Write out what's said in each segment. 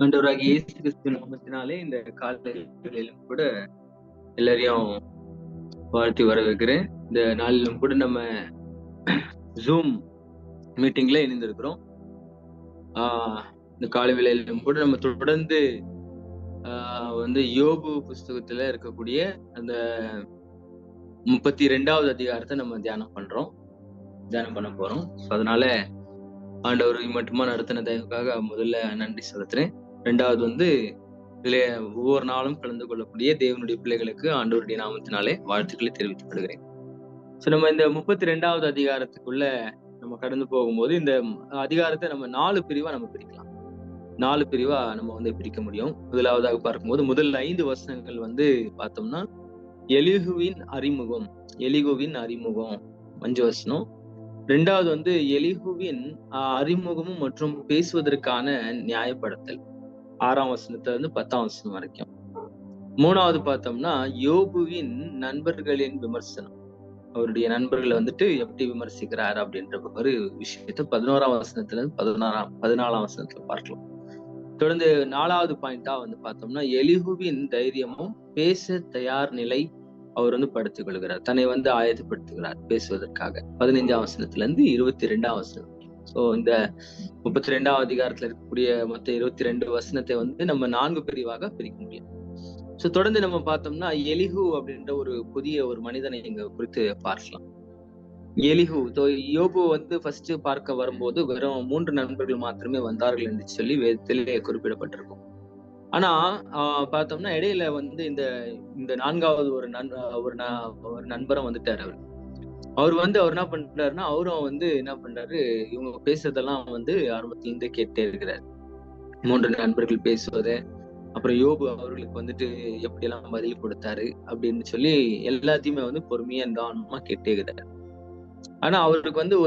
ஆண்டவராகிய இயேசு கிறிஸ்துவின் நாமத்தினாலே இந்த காலையிலும் கூட எல்லாரையும் வாழ்த்தி வரவேற்கிறேன். இந்த நாளிலும் கூட நம்ம ஜூம் மீட்டிங்ல இணைந்திருக்கிறோம். இந்த காலை வேளையிலும் கூட நம்ம தொடர்ந்து யோபு புஸ்தகத்துல இருக்கக்கூடிய அந்த 32வது அதிகாரத்தை நம்ம தியானம் பண்ண போறோம். அதனால ஆண்டவர் மட்டுமா நடத்தின தயவுக்காக முதல்ல நன்றி செலுத்துறேன். ரெண்டாவது இதுல ஒவ்வொரு நாளும் கலந்து கொள்ளக்கூடிய தேவனுடைய பிள்ளைகளுக்கு ஆண்டவருடைய நாமத்தினாலே வாழ்த்துக்களை தெரிவித்துக் கொள்கிறேன். நம்ம இந்த 32வது அதிகாரத்துக்குள்ள நம்ம கடந்து போகும்போது இந்த அதிகாரத்தை நம்ம 4 பிரிவா நம்ம பிரிக்கலாம். 4 பிரிவா நம்ம பிரிக்க முடியும். முதலாவதாக பார்க்கும்போது முதல் 5 வசனங்கள் பார்த்தோம்னா எலிகுவின் அறிமுகம் 5 வசனம். ரெண்டாவது எலிகுவின் அறிமுகமும் மற்றும் பேசுவதற்கான நியாயப்படுத்தல் 6ஆம் வசனத்துல இருந்து 10ஆம் வசனம் வரைக்கும். மூணாவது பார்த்தோம்னா யோபுவின் நண்பர்களின் விமர்சனம், அவருடைய நண்பர்களை எப்படி விமர்சிக்கிறார் அப்படின்ற ஒரு விஷயத்த 11ஆம் வசனத்துல இருந்து 14ஆம் வசனத்துல பார்க்கலாம். தொடர்ந்து 4வது பாயிண்டா பார்த்தோம்னா எலிகுவின் தைரியமும் பேச தயார் நிலை அவர் படுத்திக் கொள்கிறார், தன்னை ஆயத்தப்படுத்துகிறார் பேசுவதற்காக 15ஆம் வசனத்துல இருந்து 22ஆம் வசனம். சோ இந்த 32வது அதிகாரத்துல இருக்கக்கூடிய மொத்த 22 வசனத்தை நம்ம 4 பிரிவாக பிரிக்க முடியும். சோ தொடர்ந்து நம்ம பார்த்தோம்னா எலிகு அப்படின்ற ஒரு புதிய ஒரு மனிதனை இங்க குறித்து பார்க்கலாம். எலிகு யோபு ஃபர்ஸ்ட் பார்க்க வரும்போது வெறும் 3 நண்பர்கள் மாத்திரமே வந்தார்கள் என்று சொல்லி வேதத்திலே குறிப்பிடப்பட்டிருக்கும். ஆனா பார்த்தோம்னா இடையில இந்த 4வது ஒரு நண்பரும் வந்துட்டாரு. அவர் என்ன பண்றாருன்னா அவரும் என்ன பண்றாரு, இவங்க பேசுறதெல்லாம் ஆரம்பத்துல இருந்தே கேட்டே இருக்கிறாரு. 3 நண்பர்கள் பேசுவத, அப்புறம் யோபு அவர்களுக்கு எப்படி எல்லாம் பதில் கொடுத்தாரு அப்படின்னு சொல்லி எல்லாத்தையுமே பொறுமையா நிதானமா கேட்டே இருக்கிறாரு. ஆனா அவருக்கு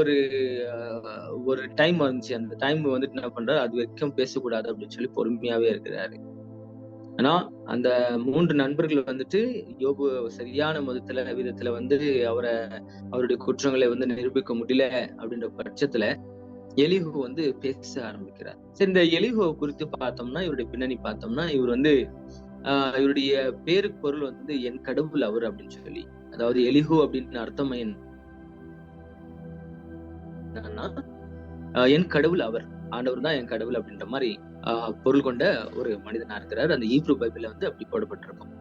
ஒரு டைம் வந்துச்சு. அந்த டைம் என்ன பண்றாரு, அது வரைக்கும் பேசக்கூடாது அப்படின்னு சொல்லி பொறுமையாவே இருக்கிறாரு. ஆனா அந்த 3 நண்பர்கள் யோபு சரியான விதத்துல அவருடைய குற்றங்களை நிரூபிக்க முடியல அப்படின்ற பட்சத்துல எலிகு பேச ஆரம்பிக்கிறார். சரி, இந்த எலிகு குறித்து பார்த்தோம்னா இவருடைய பின்னணி பார்த்தோம்னா இவர் இவருடைய பேருக்கு பொருள் என் கடவுள் அவர் அப்படின்னு சொல்லி, அதாவது எலிகு அப்படின்னு அர்த்தம் என்னன்னா என் கடவுள் அவர், ஆண்டவர் தான் என் கடவுள் அப்படின்ற மாதிரி பொருள் கொண்ட ஒரு மனிதனா இருக்கிறார். அந்த ஈப்ரூ பைபிள்ல அப்படி போடப்பட்டிருக்கும்.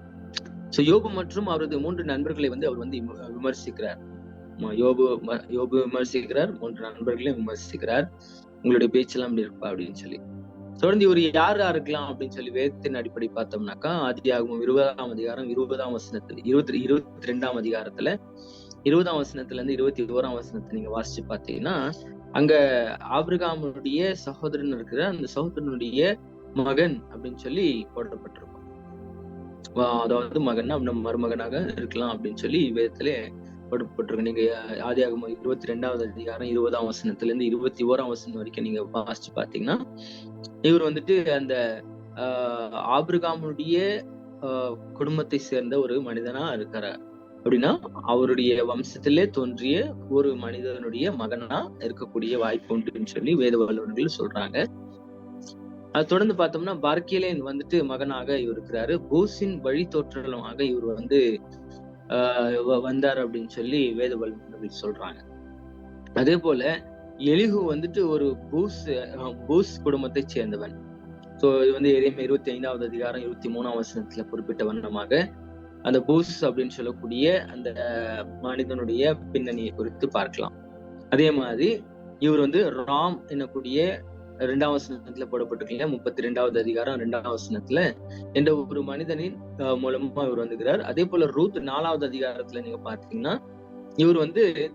சோ யோபு மற்றும் அவரது 3 நண்பர்களை அவர் விமர்சிக்கிறார். யோபு விமர்சிக்கிறார், 3 நண்பர்களையும் விமர்சிக்கிறார். உங்களுடைய பேச்செல்லாம் இப்படி இருப்பா அப்படின்னு சொல்லி. தொடர்ந்து இவர் யாரா இருக்கலாம் அப்படின்னு சொல்லி வேதத்தின் அடிப்படை பார்த்தோம்னாக்கா ஆதியாகமம் 20ஆம் அதிகாரம் 20ஆம் வசனத்துல 22ஆம் அதிகாரத்துல 20ஆம் வசனத்துல இருந்து 21ஆம் வசனத்தை நீங்க வாசிச்சு பார்த்தீங்கன்னா அங்க ஆபிரகாமுடைய சகோதரன் இருக்கிற அந்த சகோதரனுடைய மகன் அப்படின்னு சொல்லி போடப்பட்டிருக்கும். அதாவது மகன்னா மருமகனாக இருக்கலாம் அப்படின்னு சொல்லி வேதத்திலே போடப்பட்டிருக்கு. நீங்க ஆதியாகமம் 22ஆவது அதிகாரம் 20ஆம் வசனத்துல இருந்து 21ஆம் வசனம் வரைக்கும் நீங்க வாசிச்சு பாத்தீங்கன்னா இவர் அந்த ஆபிரகாமுடைய குடும்பத்தை சேர்ந்த ஒரு மனிதனா இருக்கிறார். அப்படின்னா அவருடைய வம்சத்திலே தோன்றிய ஒரு மனிதனுடைய மகனா இருக்கக்கூடிய வாய்ப்பு உண்டுன்னு சொல்லி வேத வல்லுநர்கள் சொல்றாங்க. அது தொடர்ந்து பார்த்தோம்னா பார்க்கிலேன் மகனாக இவர் இருக்கிறாரு. பூசின் வழி தோற்றமாக இவர் வந்தார் அப்படின்னு சொல்லி வேத வல்லுநர்கள் சொல்றாங்க. அதே போல எலிகு ஒரு பூஸ் குடும்பத்தை சேர்ந்தவன். சோ இது எரேமியா 25ஆவது அதிகாரம் 23ஆம் வசனத்துல குறிப்பிட்ட வண்ணமாக அந்த பூஸ் அப்படின்னு சொல்லக்கூடிய அந்த மனிதனுடைய பின்னணியை குறித்து பார்க்கலாம். அதே மாதிரி இவர் ராம் என்னக்கூடிய 2ஆம் வசனத்துல போடப்பட்டிருக்கீங்க 32ஆவது அதிகாரம் 2ஆம் வசனத்துல என்ற ஒரு மனிதனின் மூலமா இவர் வந்துகிறார். அதே போல ரூத் 4ஆவது அதிகாரத்துல நீங்க பாத்தீங்கன்னா இவர்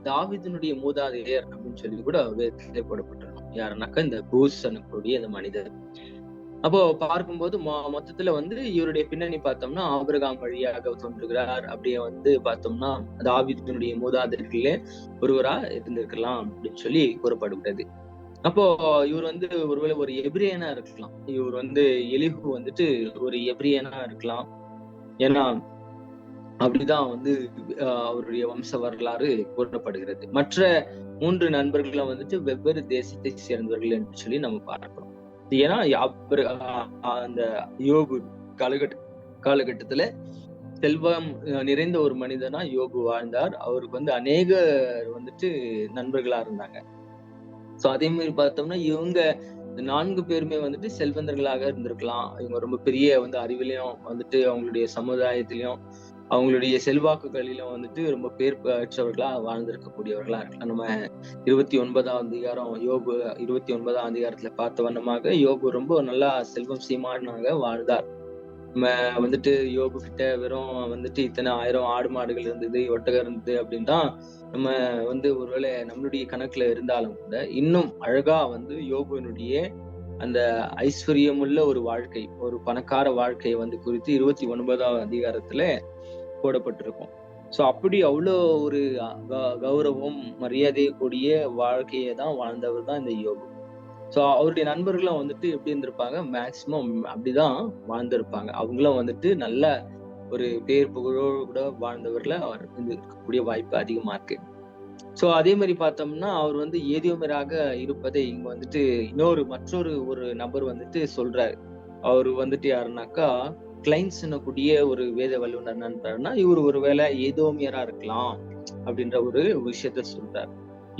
தாவீதினுடைய மூதாதையர் அப்படின்னு சொல்லி கூட வேதத்திலே போடப்பட்டிருக்கும். யாருன்னாக்கா இந்த பூஸ் என்னக்கூடிய அந்த மனிதர். அப்போ பார்க்கும்போது மொத்தத்துல இவருடைய பின்னணி பார்த்தோம்னா ஆபிரகாம் வழியாக தோன்றுகிறார். அப்படியே பார்த்தோம்னா தாவீதினுடைய மூதாதையர்களே ஒருவரா இருந்திருக்கலாம் அப்படின்னு சொல்லி கூறப்படுகிறது. அப்போ இவர் ஒருவேளை ஒரு எபிரியனா இருக்கலாம். இவர் எலிகு ஒரு எபிரியனா இருக்கலாம். ஏன்னா அப்படிதான் அவருடைய வம்ச வரலாறு கூறப்படுகிறது. மற்ற 3 நண்பர்களும் வெவ்வேறு தேசத்தை சேர்ந்தவர்கள் என்று சொல்லி நம்ம பார்க்கிறோம். ஏன்னா அந்த யோபு காலகட்டத்துல செல்வம் நிறைந்த ஒரு மனிதனா யோபு வாழ்ந்தார். அவருக்கு வந்து அநேகர் வந்துட்டு நண்பர்களா இருந்தாங்க. சோ அதே மாதிரி பார்த்தோம்னா இவங்க 4 பேருமே வந்துட்டு செல்வந்தர்களாக இருந்திருக்கலாம். இவங்க ரொம்ப பெரிய வந்து அறிவிலையும் வந்துட்டு அவங்களுடைய சமுதாயத்திலயும் அவங்களுடைய செல்வாக்குகளிலும் வந்துட்டு ரொம்ப பேர் பெற்றவர்களா வாழ்ந்திருக்கக்கூடியவர்களா இருக்கலாம். நம்ம 29ஆம் அதிகாரம் யோபு 29ஆம் அதிகாரத்துல பார்த்த வண்ணமாக யோபு ரொம்ப நல்லா செல்வம் சீமானாக வாழ்ந்தார். நம்ம வந்துட்டு யோபு கிட்ட வெறும் வந்துட்டு இத்தனை 1000 ஆடு மாடுகள் இருந்தது, ஒட்டகம் இருந்தது அப்படின்னு தான் நம்ம வந்து ஒருவேளை நம்மளுடைய கணக்குல இருந்தாலும் கூட, இன்னும் அழகா வந்து யோபுவினுடைய அந்த ஐஸ்வர்யமுள்ள ஒரு வாழ்க்கை, ஒரு பணக்கார வாழ்க்கையை வந்து குறித்து 29ஆம் அதிகாரத்துல போடப்பட்டிருக்கும். சோ அப்படி அவ்வளோ ஒரு கௌரவம், மரியாதை கூடிய வாழ்க்கையை தான் வாழ்ந்தவர் தான் இந்த யோபு. சோ அவருடைய நண்பர்களும் வந்துட்டு எப்படி இருந்திருப்பாங்க, மேக்சிமம் அப்படிதான் வாழ்ந்திருப்பாங்க. அவங்களும் வந்துட்டு நல்ல ஒரு பேர் புகழோடு கூட வாழ்ந்தவர்ல அவர் இருக்கக்கூடிய வாய்ப்பு அதிகமா இருக்கு. சோ அதே மாதிரி பார்த்தோம்னா அவர் வந்து ஏதியோமராக இருப்பதை இங்க வந்துட்டு மற்றொரு ஒரு நபர் வந்துட்டு சொல்றாரு. அவரு வந்துட்டு யாருன்னாக்கா கிளைன்ஸ் கூடிய ஒரு வேத வல்லுநர் நண்பர்னா இவர் ஒருவேளை ஏதோமியரா இருக்கலாம் அப்படின்ற ஒரு விஷயத்த சொல்றாரு.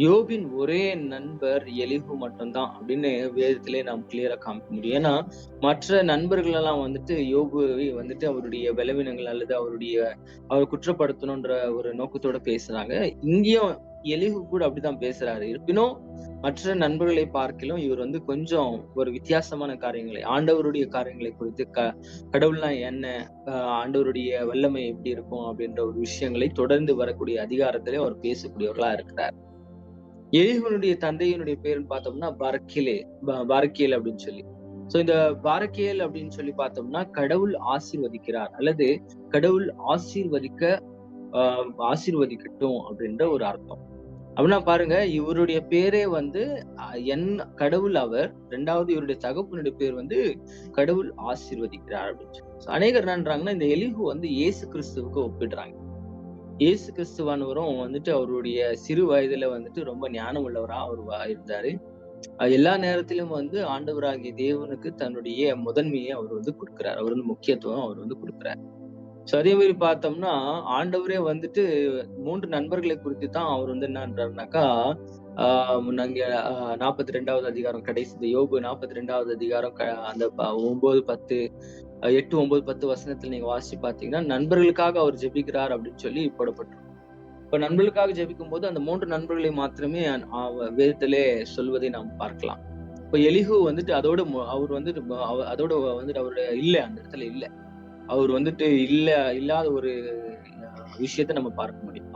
யோபின் ஒரே நண்பர் எலிஹு மட்டும்தான் அப்படின்னு வேதத்திலே நாம் கிளியரா காமிக்க முடியும். ஏன்னா மற்ற நண்பர்கள் எல்லாம் வந்துட்டு யோபுவை வந்துட்டு அவருடைய பலவீனங்கள் அல்லது அவர் குற்றப்படுத்தணும்ன்ற ஒரு நோக்கத்தோட பேசுறாங்க. இங்கேயும் எலிஹு கூட அப்படிதான் பேசுறாரு. இருப்பினும் மற்ற நண்பர்களை பார்க்கிலும் இவர் வந்து கொஞ்சம் ஒரு வித்தியாசமான காரியங்களை, ஆண்டவருடைய காரியங்களை குறித்து கடவுள்னா என்ன, ஆண்டவருடைய வல்லமை எப்படி இருக்கும் அப்படின்ற ஒரு விஷயங்களை தொடர்ந்து வரக்கூடிய அதிகாரத்திலே அவர் பேசக்கூடியவர்களா இருக்கிறார். எலிகுனுடைய தந்தையினுடைய பேருன்னு பார்த்தோம்னா பரக்கேல் அப்படின்னு சொல்லி. சோ இந்த பரக்கேல் அப்படின்னு சொல்லி பார்த்தோம்னா கடவுள் ஆசீர்வதிக்கிறார் அல்லது கடவுள் ஆசீர்வதிக்கட்டும் அப்படின்ற ஒரு அர்த்தம். அப்படின்னா பாருங்க, இவருடைய பேரே வந்து என் கடவுள் அவர். 2வது இவருடைய தகப்பனுடைய பேர் வந்து கடவுள் ஆசீர்வதிக்கிறார் அப்படின்னு சொல்லி. அநேகர் என்னன்றாங்கன்னா இந்த எலிகு வந்து இயேசு கிறிஸ்துவுக்கு ஒப்பிடுறாங்க. இயேசு கிறிஸ்துவானவரும் வந்துட்டு அவருடைய சிறு வயதுல வந்துட்டு ரொம்ப ஞானம் உள்ளவரா அவர் இருந்தாரு. எல்லா நேரத்திலும் வந்து ஆண்டவராகிய தேவனுக்கு தன்னுடைய முதன்மையை அவர் வந்து கொடுக்கிறார். அவர் வந்து முக்கியத்துவம் அவர் வந்து கொடுக்கிறார். சோ அதே மாதிரி பார்த்தோம்னா ஆண்டவரே வந்துட்டு 3 நண்பர்களை குறித்து தான் அவர் வந்து என்னன்றாருனாக்கா நாங்க 42வது அதிகாரம் கடைசி இந்த யோபு 42வது அதிகாரம் அந்த 9, 10 8, 9, 10 வசனத்துல நீங்க வாசிச்சு பாத்தீங்கன்னா நண்பர்களுக்காக அவர் ஜெபிக்கிறார் அப்படின்னு சொல்லி போடப்பட்டிருக்கும். இப்ப நண்பர்களுக்காக ஜெபிக்கும் போது அந்த 3 நண்பர்களை மாத்திரமே வேதத்திலே சொல்வதை நாம் பார்க்கலாம். இப்ப எலிஹு வந்துட்டு அதோட அவர் வந்துட்டு அதோட வந்துட்டு அவருடைய அந்த இடத்துல இல்ல. அவர் வந்துட்டு இல்லாத ஒரு விஷயத்த நம்ம பார்க்க முடியும்.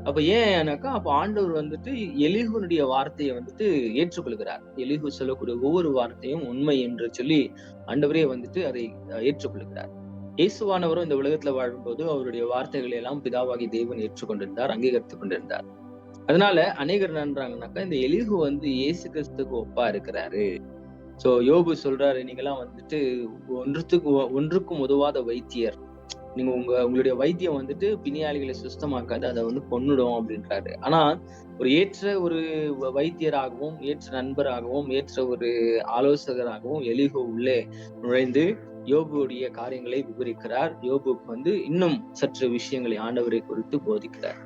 அப்ப ஏன்னாக்கா அப்ப ஆண்டவர் வந்துட்டு எலிகுனுடைய வார்த்தையை வந்துட்டு ஏற்றுக்கொள்கிறார். எலிகு சொல்லக்கூடிய ஒவ்வொரு வார்த்தையும் உண்மை என்று சொல்லி ஆண்டவரே வந்துட்டு அதை ஏற்றுக்கொள்கிறார். இயேசுவானவரும் இந்த உலகத்துல வாழும்போது அவருடைய வார்த்தைகளை எல்லாம் பிதாவாகி தேவன் ஏற்றுக்கொண்டிருந்தார், அங்கீகரித்துக் கொண்டிருந்தார். அதனால அநேகர் நன்றாங்கனாக்கா இந்த எலிகு வந்து இயேசு கிறிஸ்துக்கு ஒப்பா இருக்கிறாரு. சோ யோபு சொல்றாரு, நீங்கெல்லாம் வந்துட்டு ஒன்றுக்கும் உதவாத வைத்தியர். நீங்க உங்களுடைய வைத்தியம் வந்துட்டு பிணியாளிகளை சுத்தமாக்காது, அதை வந்து கொன்னுடும் அப்படின்றாரு. ஆனா ஏற்ற ஒரு வைத்தியராகவும், ஏற்ற நண்பராகவும், ஏற்ற ஒரு ஆலோசகராகவும் எலிகு உள்ளே நுழைந்து யோபுடைய காரியங்களை விவரிக்கிறார். யோபுக்கு வந்து இன்னும் சற்று விஷயங்களை ஆண்டவரை குறித்து போதிக்கிறார்.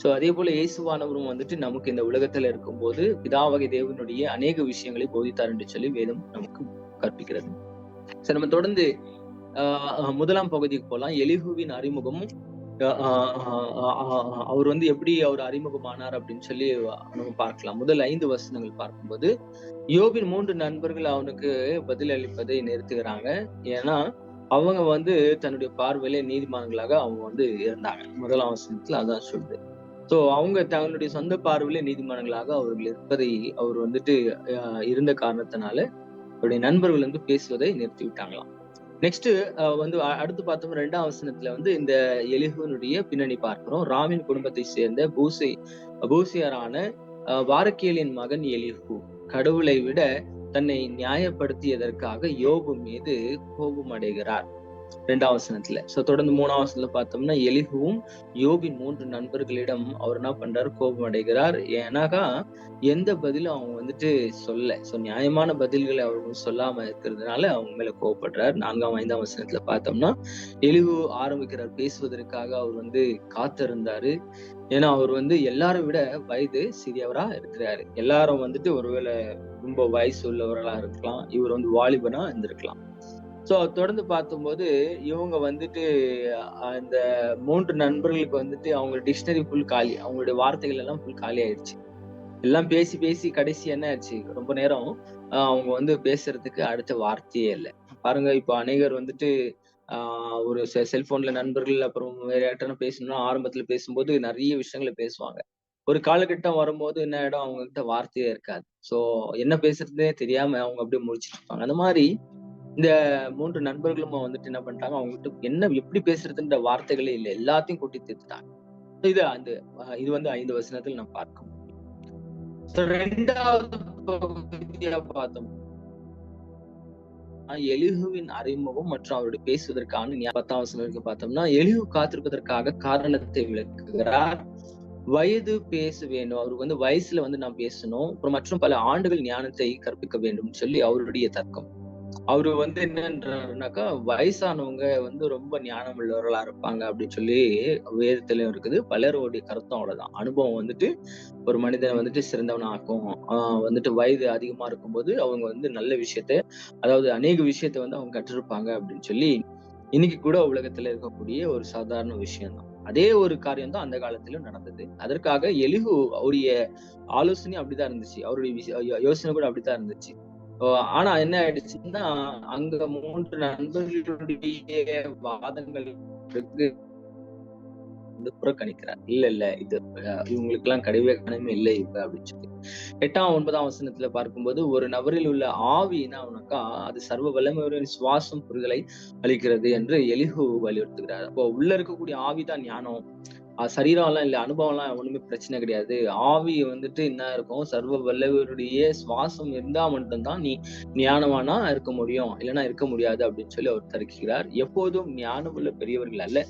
சோ அதே போல இயேசுவானவரும் வந்துட்டு நமக்கு இந்த உலகத்துல இருக்கும்போது பிதாவகை தேவனுடைய அநேக விஷயங்களை போதித்தார் என்று சொல்லி வேதம் நமக்கு கற்பிக்கிறது. சரி, நம்ம தொடர்ந்து முதலாம் பகுதிக்கு போலாம். எலிகுவின் அறிமுகமும் அவர் வந்து எப்படி அவர் அறிமுகமானார் அப்படின்னு சொல்லி நம்ம பார்க்கலாம். முதல் 5 வசனங்கள் பார்க்கும்போது யோபின் 3 நண்பர்கள் அவனுக்கு பதில் அளிப்பதை நிறுத்துகிறாங்க. ஏன்னா அவங்க வந்து தன்னுடைய பார்வையிலே நீதிமான்களாக அவங்க வந்து இருந்தாங்க. முதலாம் வசனத்துல அதான் சொல்லுது. சோ அவங்க தங்களுடைய சொந்த பார்வையிலே நீதிமான்களாக அவர்கள் இருப்பதை அவர் வந்துட்டு இருந்த காரணத்தினால அவருடைய நண்பர்கள் வந்து பேசுவதை நிறுத்தி விட்டாங்களாம். நெக்ஸ்ட் வந்து அடுத்து பார்த்தோம் 2ஆம் வசனத்துல வந்து இந்த எலிகுனுடைய பின்னணி பார்க்கிறோம். ராமின் குடும்பத்தை சேர்ந்த பூசியரான வாரக்கேலின் மகன் எலிகு கடவுளை விட தன்னை நியாயப்படுத்தியதற்காக யோபு மீது கோபம் அடைகிறார். 2ஆம் வசனத்துல. தொடர்ந்து 3ஆம் வசனத்துல பார்த்தோம்னா, எலிகுவும் யோபின் 3 நண்பர்களிடம் அவர் என்ன பண்றாரு, கோபம் அடைகிறார். ஏன்னாக்கா எந்த பதிலும் அவங்க சொல்ல. நியாயமான பதில்களை அவங்க சொல்லாம இருக்கிறதுனால அவங்க மேல கோவப்படுறார். 4ஆம் 5ஆம் வசனத்துல பார்த்தோம்னா, எலிகு ஆரம்பிக்கிறார் பேசுவதற்காக. அவர் காத்திருந்தாரு. ஏன்னா அவர் எல்லாரை விட வயது சிறியவரா இருக்கிறாரு. எல்லாரும் ஒருவேளை ரொம்ப வயசு உள்ளவர்களா இருக்கலாம். இவர் வாலிபனா இருந்திருக்கலாம். தொடர்ந்து பார்க்கும்போது இவங்க அந்த 3 நண்பர்களுக்கு அவங்க டிக்ஷனரி ஃபுல் காலி. அவங்களுடைய வார்த்தைகள் எல்லாம் ஃபுல் காலி ஆயிடுச்சு. எல்லாம் பேசி பேசி கடைசி என்ன ஆச்சு, ரொம்ப நேரம் அவங்க பேசுறதுக்கு அடுத்த வார்த்தையே இல்ல. பாருங்க, இப்ப அநேகர் ஒரு செல்போன்ல நண்பர்கள் அப்புறம் வேற யார்ட்டனா பேசணும்னா ஆரம்பத்துல பேசும்போது நிறைய விஷயங்கள பேசுவாங்க. ஒரு காலகட்டம் வரும்போது என்ன ஆயிடும், அவங்க கிட்ட வார்த்தையே இருக்காது. என்ன பேசுறதுன்னே தெரியாம அவங்க அப்படியே முழிச்சுட்டு இருப்பாங்க. அந்த மாதிரி இந்த 3 நண்பர்களும் என்ன பண்ணிட்டாங்க, அவங்ககிட்ட என்ன எப்படி பேசுறதுன்ற வார்த்தைகளே இல்ல. எல்லாத்தையும் கொட்டி தீர்த்துட்டாங்க. இது 5 வசனத்துல நான் பார்க்க முடியும். 2வது பகுதியா பார்த்தோம், எலிகுவின் அறிமுகம் மற்றும் அவருடைய பேசுவதற்கான 10ஆம் வசனம் வரைக்கும் பார்த்தோம்னா, எலிகு காத்திருப்பதற்காக காரணத்தை விளக்குகிறார். வயது பேச வேண்டும், அவருக்கு வயசுல நாம் பேசணும், அப்புறம் மற்றும் பல ஆண்டுகள் ஞானத்தை கற்பிக்க வேண்டும் சொல்லி அவருடைய தர்க்கம். அவரு என்னன்றாருனாக்கா, வயசானவங்க ரொம்ப ஞானம் உள்ளவர்களா இருப்பாங்க அப்படின்னு சொல்லி வேதத்திலயும் இருக்குது. பலருடைய கருத்தும் அவ்வளவுதான். அனுபவம் ஒரு மனிதனை சிறந்தவனா ஆக்கும். வயது அதிகமா இருக்கும்போது அவங்க நல்ல விஷயத்த, அதாவது அநேக விஷயத்த அவங்க கற்றிருப்பாங்க அப்படின்னு சொல்லி இன்னைக்கு கூட உலகத்துல இருக்கக்கூடிய ஒரு சாதாரண விஷயம் தான். அதே ஒரு காரியம் தான் அந்த காலத்திலும் நடந்தது. அதற்காக எலிகு அவருடைய ஆலோசனை அப்படிதான் இருந்துச்சு. அவருடைய யோசனை கூட அப்படித்தான் இருந்துச்சு. ஆனா என்ன ஆயிடுச்சுன்னா, அங்க 3 நண்பர்களுடைய வாதங்கள் புறக்கணிக்கிறார். இல்ல இது இவங்களுக்கு எல்லாம் கிடையவே கனமே இல்லை இப்ப அப்படின்னு சொல்லி 8ஆம் 9ஆம் வசனத்துல பார்க்கும்போது, ஒரு நபரில் உள்ள ஆவி என்ன ஆகுனாக்கா, அது சர்வ வல்லமையுடைய சுவாசம் புரிதலை அளிக்கிறது என்று எலிகு வலியுறுத்துகிறார். அப்போ உள்ள இருக்கக்கூடிய ஆவிதான் ஞானம். சரீரம் எல்லாம் இல்ல, அனுபவம் எல்லாம் ஒண்ணுமே பிரச்சனை கிடையாது. ஆவி என்ன இருக்கும், சர்வ வல்லவருடைய சுவாசம் இருந்தா மட்டும்தான் நீ ஞானவானா இருக்க முடியும், இல்லைன்னா இருக்க முடியாது அப்படின்னு சொல்லி அவர் தர்க்கிறார். எப்போதும் ஞானமுள்ள பெரியவர்கள் அல்ல,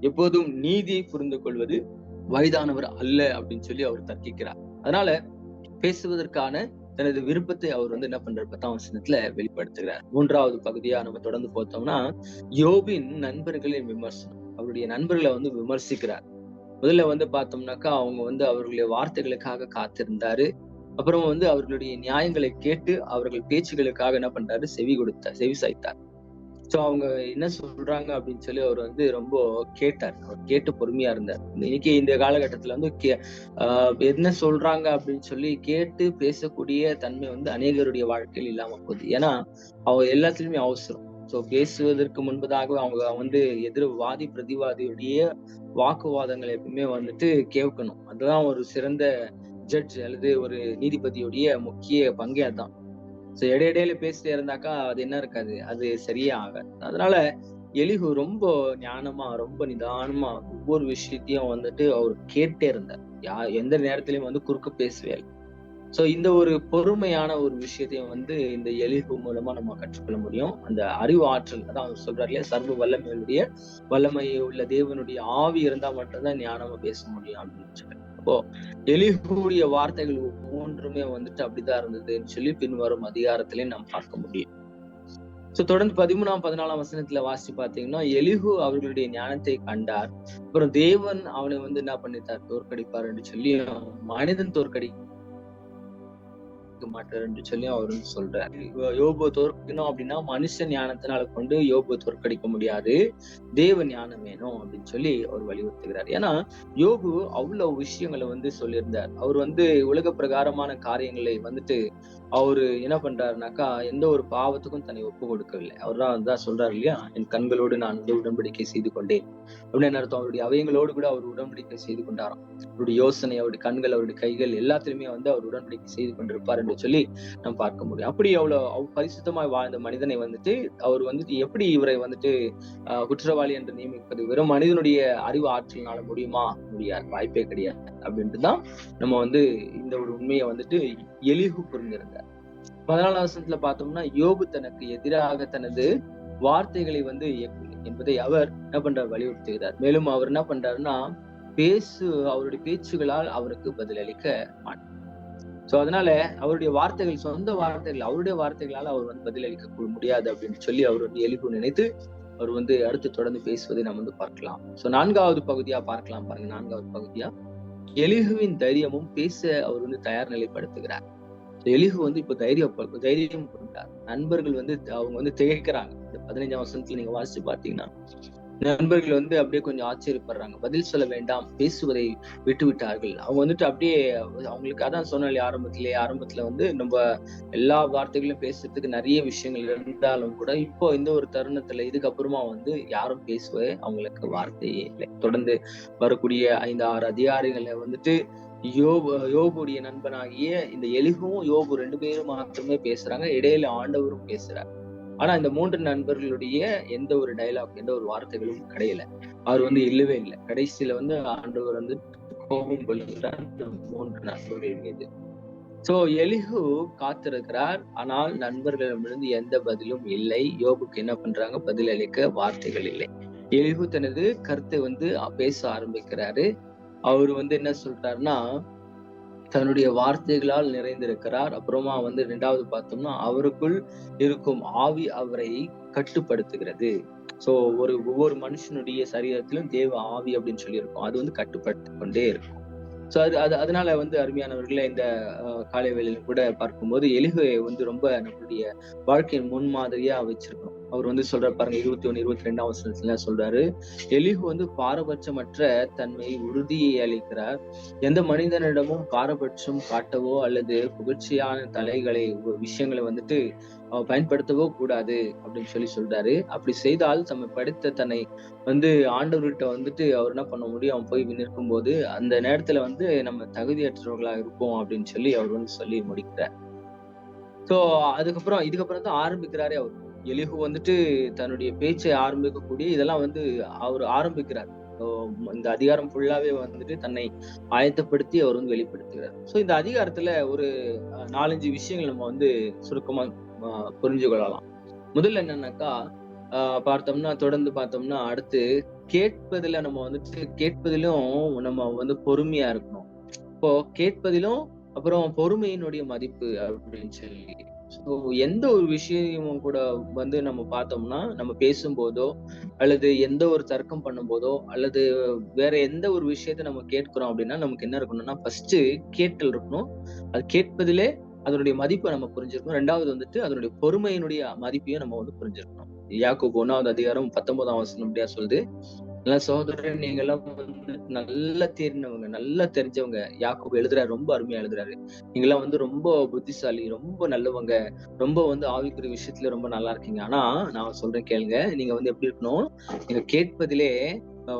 எப்போதும் நீதியை புரிந்து கொள்வது வயதானவர் அல்ல அப்படின்னு சொல்லி அவர் தர்க்கிக்கிறார். அதனால பேசுவதற்கான தனது விருப்பத்தை அவர் என்ன பண்றாரு, 10ஆம் வசனத்துல வெளிப்படுத்துகிறார். 3வது பகுதியா நம்ம தொடர்ந்து பார்த்தோம்னா, யோபின் நண்பர்களின் விமர்சனம். அவருடைய நண்பர்களை விமர்சிக்கிறார். முதல்ல பார்த்தோம்னாக்கா, அவங்க அவர்களுடைய வார்த்தைகளுக்காக காத்திருந்தாரு. அப்புறம் அவர்களுடைய நியாயங்களை கேட்டு அவர்கள் பேச்சுகளுக்காக என்ன பண்றாரு, செவி சாய்த்தார். அவங்க என்ன சொல்றாங்க அப்படின்னு சொல்லி அவர் ரொம்ப கேட்டார். அவர் கேட்டு பொறுமையா இருந்தார். இன்னைக்கு இந்த காலகட்டத்துல என்ன சொல்றாங்க அப்படின்னு சொல்லி கேட்டு பேசக்கூடிய தன்மை அநேகருடைய வாழ்க்கையில் இல்லாம போகுது. ஏன்னா அவங்க எல்லாத்துலயுமே அவசரம். பேசுவதற்கு முன்பதாக அவங்க எதிர்வாதி பிரதிவாதியுடைய வாக்குவாதங்களை எப்பவுமே கேட்கணும். அதுதான் ஒரு சிறந்த ஜட்ஜ் அல்லது ஒரு நீதிபதியுடைய முக்கிய பங்கே அதான். இடையிடையில பேசிட்டே இருந்தாக்கா அது என்ன இருக்காது, அது சரியே ஆகாது. அதனால எலிகு ரொம்ப ஞானமா, ரொம்ப நிதானமா ஒவ்வொரு விஷயத்தையும் அவர் கேட்டே இருந்தார். எந்த நேரத்திலயும் குறுக்க பேசவே இல்லை. இந்த ஒரு பொறுமையான ஒரு விஷயத்தையும் இந்த எலிகு மூலமா நம்ம கற்றுக்கொள்ள முடியும். அந்த அறிவு ஆற்றல், அதான் அவர் சொல்றாரு இல்லையா, சர்வ வல்லமை உள்ள தேவனுடைய ஆவி இருந்தா மட்டும்தான் ஞானமா பேச முடியும் அப்படின்னு சொல்லி. அப்போ எலிகுடைய வார்த்தைகள் ஒவ்வொன்றுமே அப்படிதான் இருந்ததுன்னு சொல்லி பின்வரும் அதிகாரத்திலையும் நாம் பார்க்க முடியும். தொடர்ந்து 13ஆம் 14ஆம் வசனத்துல வாசிச்சு பாத்தீங்கன்னா, எலிகு அவர்களுடைய ஞானத்தை கண்டார். அப்புறம் தேவன் அவனை என்ன பண்ணிட்டார், தோற்கடிப்பார் என்று சொல்லி, மனிதன் தோற்கடிக்க மாட்டார் என்று சொல்லி அவரு சொல்றாரு. யோபு தோற்கணும் அப்படின்னா மனுஷ ஞானத்தினால கொண்டு யோபு தோற்கடிக்க முடியாது, தேவ ஞானம் வேணும் அப்படின்னு சொல்லி அவர் வலியுறுத்துகிறார். ஏன்னா யோபு அவ்வளவு விஷயங்களை சொல்லியிருந்தார். அவர் உலக பிரகாரமான காரியங்களை அவரு என்ன பண்றாருனாக்கா, எந்த ஒரு பாவத்துக்கும் தன்னை ஒப்பு கொடுக்கவில்லை. அவர்தான் சொல்றாரு இல்லையா, என் கண்களோடு நான் உடன்படிக்கை செய்து கொண்டேன் அப்படின்னு அர்த்தம். அவருடைய அவயங்களோடு கூட அவர் உடன்படிக்கை செய்து கொண்டாராம். அவருடைய யோசனை, அவருடைய கண்கள், அவருடைய கைகள் எல்லாத்திலுமே அவர் உடன்படிக்கை செய்து கொண்டிருப்பார் என்று சொல்லி நம்ம பார்க்க முடியும். அப்படி அவ்வளவு பரிசுத்தமாய் வாழ்ந்த மனிதனை அவர் எப்படி இவரை குற்றவாளி என்று நியமிப்பது வெறும் மனிதனுடைய அறிவு ஆற்றலினால முடியுமா? முடியாது, வாய்ப்பே கிடையாது அப்படின்ட்டு தான் நம்ம இந்த ஒரு உண்மையை எலிகு புரிந்திருந்தார். 14ஆம் வசனத்துல பார்த்தோம்னா, யோபு தனக்கு எதிராக தனது வார்த்தைகளை என்பதை அவர் என்ன பண்றார், வலியுறுத்துகிறார். மேலும் அவர் என்ன பண்றாருன்னா, அவருடைய பேச்சுகளால் அவருக்கு பதிலளிக்க மாட்டார். சோ அதனால அவருடைய வார்த்தைகள், சொந்த வார்த்தைகள், அவருடைய வார்த்தைகளால் அவர் வந்து பதிலளிக்க முடியாது அப்படின்னு சொல்லி அவர் வந்து எலிஹூ நினைத்து அவர் வந்து அடுத்து தொடர்ந்து பேசுவதை நம்ம வந்து பார்க்கலாம். சோ 4வது பகுதியா பார்க்கலாம் பாருங்க. 4வது பகுதியா எலிஹூவின் தைரியமும் பேச அவர் வந்து தயார் நிலைப்படுத்துகிறார். எலிஹூ வந்து இப்ப தைரியம் கொண்டார். நண்பர்கள் வந்து அவங்க வந்து திகைக்கிறாங்க. இந்த 15ஆம் வசனத்துல நீங்க வாசிச்சு பாத்தீங்கன்னா, நண்பர்கள் வந்து அப்படியே கொஞ்சம் ஆச்சரியப்படுறாங்க. பதில் சொல்ல வேண்டாம், பேசுவதை விட்டு விட்டார்கள். அவங்க வந்துட்டு அப்படியே அவங்களுக்கு அதான் சொன்னாலே ஆரம்பத்துல வந்து நம்ம எல்லா வார்த்தைகளும் பேசுறதுக்கு நிறைய விஷயங்கள் இருந்தாலும் கூட இப்போ இந்த ஒரு தருணத்துல இதுக்கப்புறமா வந்து யாரும் பேசுவதே அவங்களுக்கு வார்த்தையே இல்லை. தொடர்ந்து வரக்கூடிய 5-6 அதிகாரிகளை வந்துட்டு யோபுடைய நண்பனாகிய இந்த எலிஹூவும் யோபு 2 பேரும் மாத்திரமே பேசுறாங்க. இடையில ஆண்டவரும் பேசுறார். ஆனா இந்த 3 நண்பர்களுடைய எந்த ஒரு டயலாக், எந்த ஒரு வார்த்தைகளும் கிடையல. அவர் வந்து இல்லவே இல்லை. கடைசியில வந்து ஆண்டவர் வந்து கோபம் கொள்கிறார் இந்த 3 நண்பர்கள் மீது. சோ எலிஹூ காத்திருக்கிறார். ஆனால் நண்பர்களிடமிருந்து எந்த பதிலும் இல்லை. யோபுக்கு என்ன பண்றாங்க, பதில் அளிக்க வார்த்தைகள் இல்லை. எலிஹூ தனது கருத்தை வந்து பேச ஆரம்பிக்கிறாரு. அவரு வந்து என்ன சொல்றாருன்னா, தன்னுடைய வார்த்தைகளால் நிறைந்திருக்கிறார். அப்புறமா வந்து 2வது பார்த்தோம்னா, அவருக்குள் இருக்கும் ஆவி அவரை கட்டுப்படுத்துகிறது. சோ ஒவ்வொரு மனுஷனுடைய சரீரத்திலும் தேவ ஆவி அப்படின்னு சொல்லி இருக்கும். அது வந்து கட்டுப்படுத்திக் கொண்டே இருக்கும். சோ அதனால வந்து அருமையானவர்களே, இந்த காலை வேளையில கூட பார்க்கும்போது எலிஹூவை வந்து ரொம்ப நம்மளுடைய வாழ்க்கையின் முன்மாதிரியா வச்சிருக்கணும். அவர் வந்து சொல்றாரு பாருங்க, 21, 22ஆம் வசனத்துல சொல்றாரு, எலிஹூ வந்து பாரபட்சமற்ற தன்மை உறுதியை அளிக்கிறார். எந்த மனிதனிடமும் பாரபட்சம் காட்டவோ அல்லது புகழ்ச்சியான விஷயங்களை வந்துட்டு பயன்படுத்தவோ கூடாது அப்படின்னு சொல்லி சொல்றாரு. அப்படி செய்தால் தன்னை வந்து ஆண்டவர்கிட்ட வந்துட்டு அவர் என்ன பண்ண முடியும், அவன் போய் நிற்கும் போது அந்த நேரத்துல வந்து நம்ம தகுதியற்றவர்களா இருப்போம் அப்படின்னு சொல்லி அவர் வந்து சொல்லி முடிக்கிறார். சோ இதுக்கப்புறம் தான் ஆரம்பிக்கிறாரே அவர். எலிஹூ வந்துட்டு தன்னுடைய பேச்சை ஆரம்பிக்கக்கூடிய இதெல்லாம் வந்து அவர் ஆரம்பிக்கிறார். இந்த அதிகாரம் ஃபுல்லாவே வந்துட்டு தன்னை ஆயத்தப்படுத்தி அவர் வந்து வெளிப்படுத்துகிறார். சோ இந்த அதிகாரத்துல ஒரு 4-5 விஷயங்கள் நம்ம வந்து சுருக்கமா புரிஞ்சு கொள்ளலாம். முதல்ல என்னன்னாக்கா, தொடர்ந்து பார்த்தோம்னா அடுத்து கேட்பதிலும் நம்ம வந்து பொறுமையா இருக்கணும். இப்போ கேட்பதிலும் அப்புறம் பொறுமையினுடைய மதிப்பு அப்படின்னு சொல்லி, ஸோ எந்த ஒரு விஷயமும் கூட வந்து நம்ம பார்த்தோம்னா, நம்ம பேசும்போதோ அல்லது எந்த ஒரு தர்க்கம் பண்ணும்போதோ அல்லது வேற எந்த ஒரு விஷயத்த நம்ம கேட்கிறோம் அப்படின்னா நமக்கு என்ன இருக்கணும்னா, ஃபர்ஸ்ட் கேட்டல் இருக்கணும். அது கேட்பதிலே அதனுடைய மதிப்பை நம்ம புரிஞ்சிருக்கணும். 2வது வந்துட்டு அதனுடைய பொறுமையினுடைய மதிப்பையும் நம்ம வந்து புரிஞ்சிருக்கணும். யாக்கோபு 1வது அதிகாரம் 19ஆம் வசனம் அப்படியா சொல்லுது, சகோதரன் நீங்க எல்லாம் வந்து நல்லா தேறினவங்க, நல்லா தெரிஞ்சவங்க. யாக்கோபு எழுதுறாரு, ரொம்ப அருமையா எழுதுறாரு. நீங்க எல்லாம் வந்து ரொம்ப புத்திசாலி, ரொம்ப நல்லவங்க, ரொம்ப வந்து ஆவிக்குரிய விஷயத்துல ரொம்ப நல்லா இருக்கீங்க. ஆனா நான் சொல்றேன் கேளுங்க, நீங்க வந்து எப்படி இருக்கணும், நீங்க கேட்பதிலே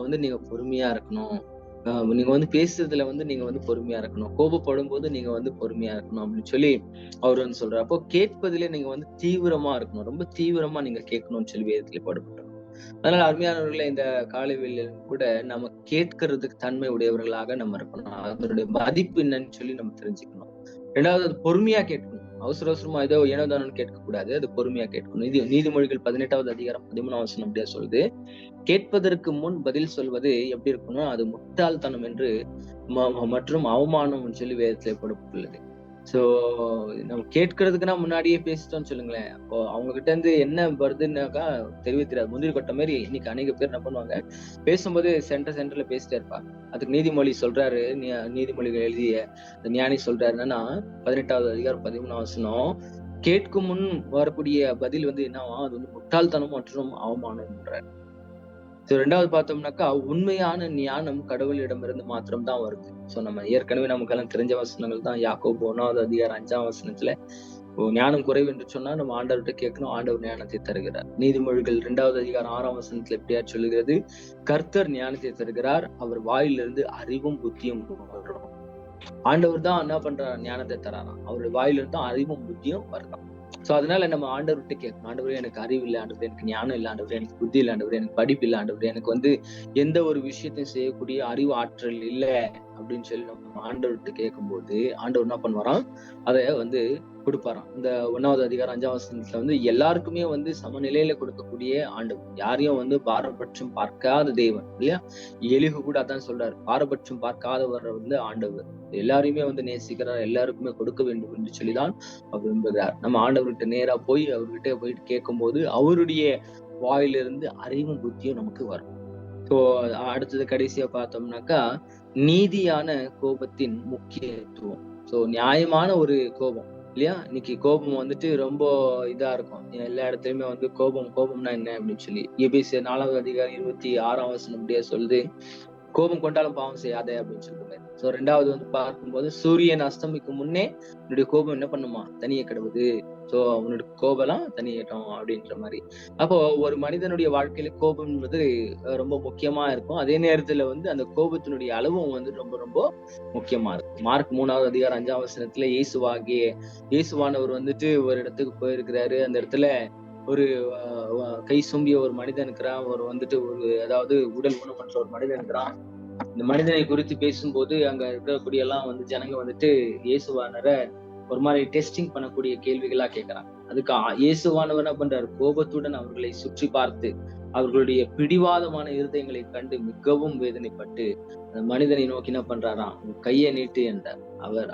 வந்து நீங்க பொறுமையா இருக்கணும். நீங்க வந்து பேசுறதுல வந்து நீங்க வந்து பொறுமையா இருக்கணும். கோபப்படும் போது நீங்க வந்து பொறுமையா இருக்கணும் அப்படின்னு சொல்லி அவர் வந்து சொல்றாரு. அப்போ கேட்பதிலே நீங்க வந்து தீவிரமா இருக்கணும். ரொம்ப தீவிரமா நீங்க கேட்கணும்னு சொல்லி வேதத்துல போடப்பட்டிருக்கும். அதனால அருமையானவர்களே, இந்த காலை வேளையிலும் கூட நம்ம கேட்கறதுக்கு தன்மை உடையவர்களாக நம்ம இருக்கணும். அதனுடைய மதிப்பு என்னன்னு சொல்லி நம்ம தெரிஞ்சுக்கணும். 2வது அது பொறுமையா கேட்கணும். அவசரமா ஏதோ ஏனோதானோன்னு கேட்க கூடாது. அது பொறுமையா கேட்கணும். நீதிமொழிகள் 18வது அதிகாரம் 13ஆம் வசனம் அப்படியா சொல்லுது, கேட்பதற்கு முன் பதில் சொல்வது எப்படி இருக்கணும், அது முட்டாள்தனம் என்று மற்றும் அவமானம் சொல்லி வேதத்துல போடப்பட்டுள்ளது. சோ நம்ம கேட்கறதுக்குன்னா முன்னாடியே பேசிட்டோம்னு சொல்லுங்களேன். அப்போ அவங்க கிட்ட இருந்து என்ன வருதுன்னாக்கா தெரியவே தெரியாது. முந்திரி கொட்டை மாதிரி இன்னைக்கு அநேக பேர் என்ன பண்ணுவாங்க, பேசும்போது சென்டர்ல பேசிட்டே இருப்பாங்க. அதுக்கு நீதிமொழி சொல்றாரு, நீதிமொழிகள் எழுதிய ஞானி சொல்றாரு என்னன்னா, 18வது அதிகாரம் 13ஆம் வசனம், கேட்கும் முன் வரக்கூடிய பதில் வந்து என்னவா, அது வந்து முட்டாள்தனம் மற்றும் அவமானம்ன்றார். 2வது பார்த்தோம்னாக்கா, உண்மையான ஞானம் கடவுளிடமிருந்து மாத்திரம் தான் வருது. சோ நம்ம ஏற்கனவே நமக்கெல்லாம் தெரிஞ்ச வசனங்கள் தான். யாக்கோபு 1வது அதிகாரம் 5ஆம் வசனத்துல, ஞானம் குறைவு என்று சொன்னா நம்ம ஆண்டவர்கிட்ட கேட்கணும், ஆண்டவர் ஞானத்தை தருகிறார். நீதிமொழிகள் 2வது அதிகாரம் 6ஆம் வசனத்துல எப்படியா சொல்லுகிறது, கர்த்தர் ஞானத்தை தருகிறார், அவர் வாயிலிருந்து அறிவும் புத்தியும் வரும். ஆண்டவர் தான் என்ன பண்றார், ஞானத்தை தராராம். அவருடைய வாயிலிருந்து தான் அறிவும் புத்தியும் வருதாம். சோ அதனால நம்ம ஆண்டவர்கிட்ட கேட்கணும், ஆண்டவரே எனக்கு அறிவு இல்லை, ஆண்டவரே எனக்கு ஞானம் இல்லை, ஆண்டவரே எனக்கு புத்தி இல்லை, ஆண்டவரே எனக்கு படிப்பு இல்லை, ஆண்டவரே எனக்கு வந்து எந்த ஒரு விஷயத்தையும் செய்யக்கூடிய அறிவு ஆற்றல் இல்லை அப்படின்னு சொல்லி நம்ம ஆண்டவர்கிட்ட கேட்கும்போது ஆண்டவர் என்ன பண்ணுவாராம், அதை வந்து கொடுப்பாராம். இந்த 1வது அதிகாரம் 5ஆம் வசனத்துல வந்து எல்லாருக்குமே வந்து சமநிலையில கொடுக்கக்கூடிய ஆண்டவர். யாரையும் வந்து பாரபட்சம் பார்க்காத தேவன் இல்லையா? எலிகு கூட அதான் சொல்றாரு, பாரபட்சம் பார்க்காதவர் வந்து ஆண்டவர். எல்லாரையுமே வந்து நேசிக்கிறார், எல்லாருக்குமே கொடுக்க வேண்டும் என்று சொல்லிதான் அவர் விரும்புகிறார். நம்ம ஆண்டவர்கிட்ட நேரா போய் அவர்கிட்ட போயிட்டு கேட்கும்போது அவருடைய வாயிலிருந்து அறிவும் புத்தியும் நமக்கு வரும். ஸோ அடுத்தது கடைசியா பார்த்தோம்னாக்கா, நீதியான கோபத்தின் முக்கியத்துவம். ஸோ நியாயமான ஒரு கோபம் இல்லையா? இன்னைக்கு கோபம் வந்துட்டு ரொம்ப இதா இருக்கும். எல்லா இடத்துலயுமே வந்து கோபம்னா என்ன அப்படின்னு சொல்லி எபேசியர் 4வது அதிகாரம் 26ஆம் வசனம் அப்படியே சொல்லுது, கோபம் கொண்டாலும் பாவம் செய்யாதே அப்படின்னு சொல்லுவாரு. சோ 2வது வந்து பார்க்கும்போது சூரியன் அஸ்தமிக்கும் முன்னே உன்னுடைய கோபம் என்ன பண்ணுமா, தனியே கிடவுது. சோ அவனுடைய கோபம்லாம் தனியட்டும் அப்படின்ற மாதிரி. அப்போ ஒரு மனிதனுடைய வாழ்க்கையில கோபம் என்பது ரொம்ப முக்கியமா இருக்கும். அதே நேரத்துல வந்து அந்த கோபத்தினுடைய அளவும் வந்து ரொம்ப ரொம்ப முக்கியமா இருக்கும். மார்க் 3வது அதிகாரம் 5ஆம் வசனத்துல இயேசுவானவர் வந்துட்டு ஒரு இடத்துக்கு போயிருக்கிறாரு. அந்த இடத்துல ஒரு கை சூம்பிய ஒரு மனிதன் இருக்கிறான். ஒரு வந்துட்டு ஒரு அதாவது உடல் ஊனமற்ற ஒரு மனிதன் இருக்கிறான். இந்த மனிதனை குறித்து பேசும்போது அங்க இருக்கக்கூடிய எல்லாம் வந்து ஜனங்க வந்துட்டு இயேசுவானவரை ஒரு மாதிரி டெஸ்டிங் பண்ணக்கூடிய கேள்விகளா கேட்கிறாங்க. அதுக்கு இயேசுவானவர் என்ன பண்றாரு, கோபத்துடன் அவர்களை சுற்றி பார்த்து அவர்களுடைய பிடிவாதமான இருதயங்களை கண்டு மிகவும் வேதனைப்பட்டு அந்த மனிதனை நோக்கி என்ன பண்றாராம், கையை நீட்டு என்றார். அவர்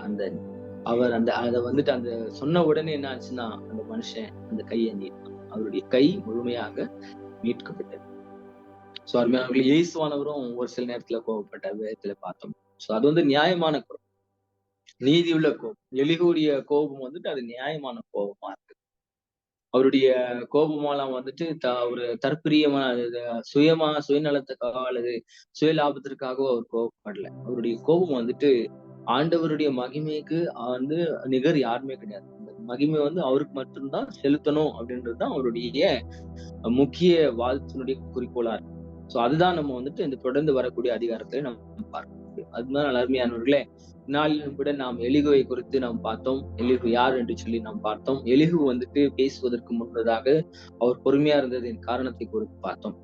அந்த அதை வந்துட்டு அந்த சொன்ன உடனே என்ன ஆச்சுன்னா அந்த மனுஷன் அந்த கையை நீட்டான். அவருடைய கை முழுமையாக மீட்கப்பட்டது. சோ அருமையானவர்களே, இயேசுவானவரும் ஒரு சில நேரத்துல கோபப்பட்ட விதத்துல பார்த்தோம். சோ அது வந்து நியாயமான கோபம், நீதியுள்ள கோபம். எலிகுடைய கோபம் வந்துட்டு அது நியாயமான கோபமா இருக்கு. அவருடைய கோபமாலாம் வந்துட்டு ஒரு தற்பிரியமான சுயநலத்துக்காக அல்லது சுய லாபத்திற்காகவோ அவர் கோபப்படல. அவருடைய கோபம் வந்துட்டு ஆண்டவருடைய மகிமைக்கு வந்து நிகர் யாருமே கிடையாது. அந்த மகிமை வந்து அவருக்கு மட்டும்தான் செலுத்தணும் அப்படின்றதுதான் அவருடைய முக்கிய வாழ்த்தினுடைய குறிக்கோளா இருக்கு. சோ அதுதான் நம்ம வந்துட்டு இந்த தொடர்ந்து வரக்கூடிய அதிகாரத்துல நம்ம பார்க்க முடியும். அதுதான் அருமையானவர்களே, நாளிலும் கூட நாம் எலிகுவை குறித்து நாம் பார்த்தோம். எலிகு யார் என்று சொல்லி நாம் பார்த்தோம். எலிகு வந்துட்டு பேசுவதற்கு முன்பதாக அவர் பொறுமையா இருந்ததின் காரணத்தை குறித்து பார்த்தோம்.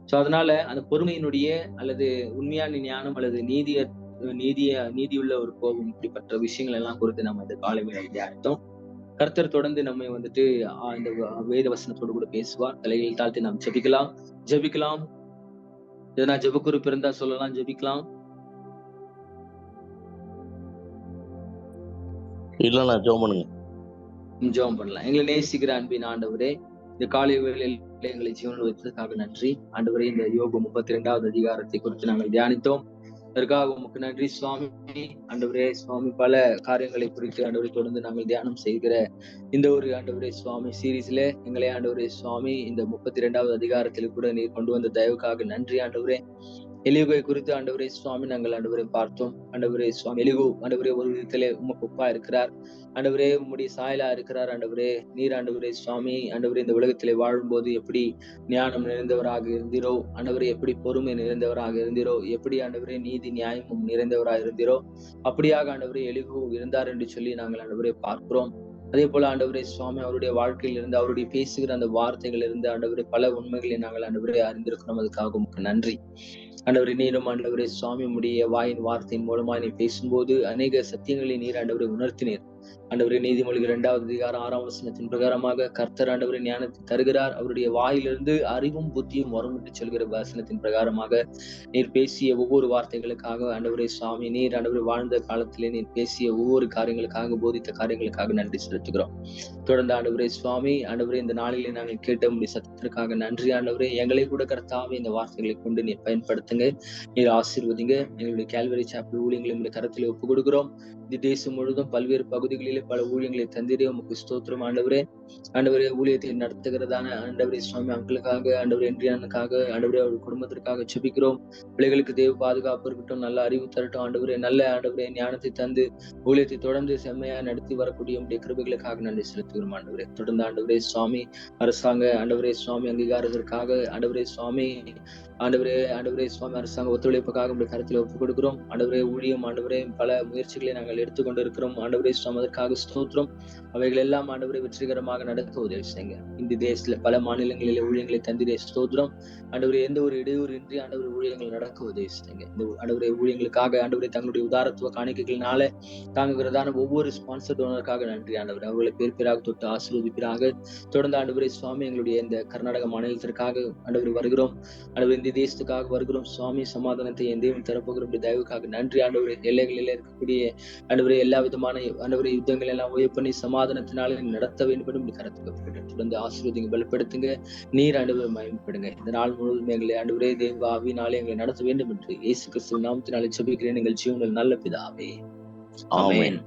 சோ அதனால அந்த பொறுமையினுடைய அல்லது உண்மையான ஞானம் அல்லது நீதியுள்ள ஒரு கோபம் இப்படிப்பட்ட விஷயங்கள் எல்லாம் குறித்து நம்ம இந்த காலை வேளையில தியானித்தோம். கர்த்தர் தொடர்ந்து நம்மை வந்துட்டு இந்த வேத வசனத்தோடு கூட பேசுவார். தலையில் தாழ்த்தி நாம் ஜெபிக்கலாம். எதனா ஜெப குறிப்பு இருந்தா சொல்லலாம், ஜெபிக்கலாம். இல்ல ஜெபம் பண்ணுங்க. ஜெபம் பண்ணலாம். எங்களை நேசிக்கிற அன்பின் ஆண்டவரே, இந்த காலை வேளையில் எங்களை ஜீவனில் வைத்ததுக்காக நன்றி. ஆண்டவரே, இந்த யோபு 32வது அதிகாரத்தை குறித்து நாங்கள் தியானித்தோம். அதற்காக உமக்கு நன்றி சுவாமி. ஆண்டவரே சுவாமி, பல காரியங்களை குறித்து ஆண்டவரை தொடர்ந்து நாங்கள் தியானம் செய்கிற இந்த ஒரு ஆண்டவரே சுவாமி சீரீஸ்ல எங்களை ஆண்டவரே சுவாமி இந்த 32வது அதிகாரத்தில் கூட நீர் கொண்டு வந்த தயவுக்காக நன்றி ஆண்டவரே. எலிகுவை குறித்து ஆண்டவரே சுவாமி நாங்கள் ஆண்டவரை பார்த்தோம். ஆண்டவரே சுவாமி, எலிகு ஆண்டவரே ஒரு விதத்திலே உமக்கு ஒப்பா இருக்கிறார். ஆண்டவரே உம்முடைய சாயலா இருக்கிறார். ஆண்டவரே நீர் ஆண்டவரே சுவாமி, ஆண்டவரே இந்த உலகத்திலே வாழும்போது எப்படி ஞானம் நிறைந்தவராக இருந்தீரோ, ஆண்டவரே எப்படி பொறுமை நிறைந்தவராக இருந்தீரோ, எப்படி ஆண்டவரே நீதி நியாயமும் நிறைந்தவராக இருந்தீரோ, அப்படியாக ஆண்டவரே எலிகு இருந்தார் என்று சொல்லி நாங்கள் ஆண்டவரை பார்க்கிறோம். அதே போல ஆண்டவரே சுவாமி, அவருடைய வாழ்க்கையில் இருந்து அவருடைய பேசுகிற அந்த வார்த்தைகள் இருந்து ஆண்டவரே பல உண்மைகளை நாங்கள் ஆண்டவரே அறிந்திருக்கிறோம். அதுக்காக உமக்கு நன்றி ஆண்டவரே. நீரும் ஆண்டவரே சுவாமி உடைய வாயின் வார்த்தையின் மூலமா நீ பேசும்போது அநேக சத்தியங்களை நீர் ஆண்டவரை உணர்த்தினீர். ஆண்டவரே, நீதிமொழிகள் 2வது அதிகாரம் 6ஆம் வசனத்தின் பிரகாரமாக கர்த்தர் ஆண்டவரே ஞானத்தை தருகிறார். அவருடைய வாயிலிருந்து அறிவும் புத்தியும் வரும் என்று சொல்கிற வசனத்தின் பிரகாரமாக நீர் பேசிய ஒவ்வொரு வார்த்தைகளுக்காக ஆண்டவரே சுவாமி, நீர் ஆண்டவரே வாழ்ந்த காலத்திலே நீர் பேசிய ஒவ்வொரு காரியங்களுக்காக, போதித்த காரியங்களுக்காக நன்றி செலுத்துகிறோம். தொடர்ந்து ஆண்டவரே சுவாமி, ஆண்டவரே இந்த நாளிலே நாங்கள் கேட்ட உடைய சத்தத்திற்காக நன்றி ஆண்டவரே. எங்களை கூட கர்த்தாவே இந்த வார்த்தைகளை கொண்டு நீர் பயன்படுத்துங்க, நீர் ஆசீர்வதிங்க. எங்களுடைய கால்வரி சாப்பிள் ஊழியங்களை உங்களுடைய கரத்திலே ஒப்புக் கொடுக்கிறோம். இந்த தேசம் முழுவதும் பல்வேறு பகுதிகளிலே பல ஊழியங்களை தந்திரே உமக்கு ஸ்தோத்திரம் ஆண்டவரே. ஆண்டவரே, ஊழியத்தை நடத்துகிறதான ஆண்டவரே சுவாமி மக்களுக்காக, ஆண்டவரே இன்றியானுக்காக, ஆண்டவரே அவருடைய குடும்பத்திற்காக ஜெபிக்கிறோம். பிள்ளைகளுக்கு தேவ பாதுகாப்பு இருக்கட்டும், நல்ல அறிவு தரட்டும் ஆண்டவரே. நல்ல ஆண்டவரே ஞானத்தை தந்து ஊழியத்தை தொடர்ந்து செம்மையா நடத்தி வரக்கூடிய உடைய கிருபைகளுக்காக நன்றி செலுத்துகிறோம் ஆண்டவரே. தொடர்ந்து ஆண்டவரே சுவாமி அரசாங்க ஆண்டவரே சுவாமி அங்கீகாரத்திற்காக ஆண்டவரே சுவாமி, ஆண்டவரே சுவாமி அரசாங்க ஒத்துழைப்புக்காக உடைய கருத்தில் ஒப்புக் கொடுக்கிறோம். ஆண்டவரே ஊழியம் ஆண்டவரே பல முயற்சிகளை நாங்கள் எடுத்துக்கொண்டு இருக்கிறோம். ஆண்டவரே சுவாமி அதற்காக ஸ்தோத்திரம். அவைகள் எல்லாம் ஆண்டவரை வெற்றிகரமாக நடக்க உதவி செய்யுங்க. இந்த தேசத்துல பல மாநிலங்களிலே ஊழியங்களை தந்திரே ஸ்தோத்திரம். ஆண்டவரே, எந்த ஒரு இடையூறு இன்றி ஆண்டவர் ஊழியங்கள் நடக்க உதவி செய்யுங்க. இந்த ஆண்டவரை ஊழியங்களுக்காக ஆண்டவரை தங்களுடைய உதாரத்துவ காணிக்கைகளினால தாங்குகிறதான ஒவ்வொரு ஸ்பான்சர் டோனருக்காக நன்றி ஆண்டவர். அவர்களை பேர் பேராக தொட்டு ஆசீர்வதிப்பீராக. தொடர்ந்து ஆண்டவரே சுவாமி, எங்களுடைய இந்த கர்நாடக மாநிலத்திற்காக ஆண்டவர் வருகிறோம். ஆண்டவர் இந்த தேசத்துக்காக வருகிறோம் சுவாமி. சமாதானத்தை என் தேவன் தரப்போகிற தயவுக்காக நன்றி ஆண்டவரே. எல்லைகளில் இருக்கக்கூடிய ஆண்டவரே எல்லா விதமான ஆண்டவரே யுத்தங்கள் எல்லாம் ஓய பண்ணி சமாதானத்தினாலே நடத்த வேண்டும் என்று கருத்துக்கப்பட்டு தொடர்ந்து ஆசீர்வதிங்க, பலப்படுத்துங்க. நீர் ஆண்டவர் மகிமைப்படுங்க. இந்த நாள் முழுவதும் எங்களை ஆண்டவரே தேவ ஆவியினாலே எங்களை நடத்த வேண்டும் என்று இயேசு கிறிஸ்துவின் நாமத்தினாலே ஜெபிக்கிறேன் எங்கள் ஜீவனில் நல்ல பிதாவே. ஆமென்.